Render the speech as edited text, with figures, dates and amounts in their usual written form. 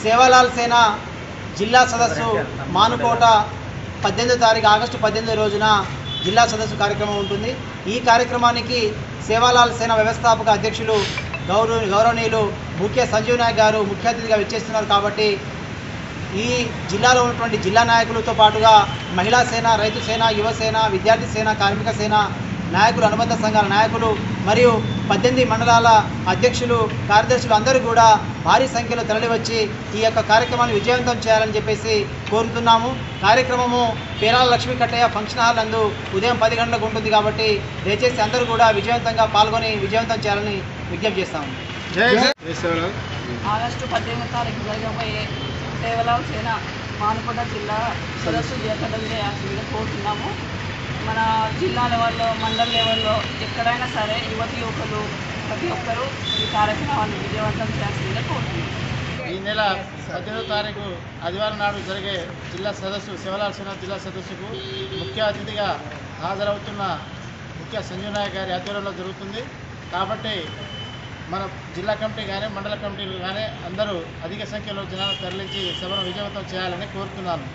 సేవాలాల్ సేన జిల్లా సదస్సు మానుకోట 18వ తారీఖు ఆగస్టు 18 రోజున జిల్లా సదస్సు కార్యక్రమం ఉంటుంది। ఈ కార్యక్రమానికి సేవాలాల్ సేన వ్యవస్థాపక అధ్యక్షులు గౌరవనీయులు ముఖ్య సంజీవ్ నాయక్ గారు ముఖ్య అతిథిగా విచ్చేస్తున్నారు। కాబట్టి ఈ జిల్లాలో ఉన్నటువంటి జిల్లా నాయకులతో పాటుగా మహిళా సేన, రైతు సేన, యువ సేన, విద్యార్థి సేన, కార్మిక సేన నాయకులు, అనుబంధ సంఘాల నాయకులు మరియు 18 మండలాల అధ్యక్షులు, కార్యదర్శులు అందరూ కూడా భారీ సంఖ్యలో తరలివచ్చి ఈ యొక్క కార్యక్రమాన్ని విజయవంతం చేయాలని చెప్పేసి కోరుతున్నాము। కార్యక్రమము పేరాల లక్ష్మీ కట్టయ్య ఫంక్షన్ హాల్ నందు ఉదయం 10 గంటలకు ఉంటుంది కాబట్టి దయచేసి అందరూ కూడా విజయవంతంగా పాల్గొని విజయవంతం చేయాలని విజ్ఞప్తి చేస్తాము। ఆగస్టు 18వ తారీఖు జరగబోయే సేవాలాల్ సేన మానుకోట జిల్లా సదస్సు జరగడం కోరుతున్నాము। మన జిల్లా లెవెల్లో, మండల లెవెల్లో ఎక్కడైనా సరే యువతి యువకులు ప్రతి ఒక్కరూ ఈ కార్యక్రమాన్ని విజయవంతం చేయాల్సిందిగా కోరుతున్నాము। ఈ నెల 18వ తారీఖు ఆదివారం నాడు జరిగే జిల్లా సదస్సు సేవాలాల్ సేన జిల్లా సదస్సుకు ముఖ్య అతిథిగా హాజరవుతున్న ముఖ్య సంజీవ్ నాయక్ గారి ఆధ్వర్యంలో జరుగుతుంది। కాబట్టి మన జిల్లా కమిటీ కానీ మండల కమిటీలు కానీ అందరూ అధిక సంఖ్యలో జనాలు తరలించి సభను విజయవంతం చేయాలని కోరుతున్నాను।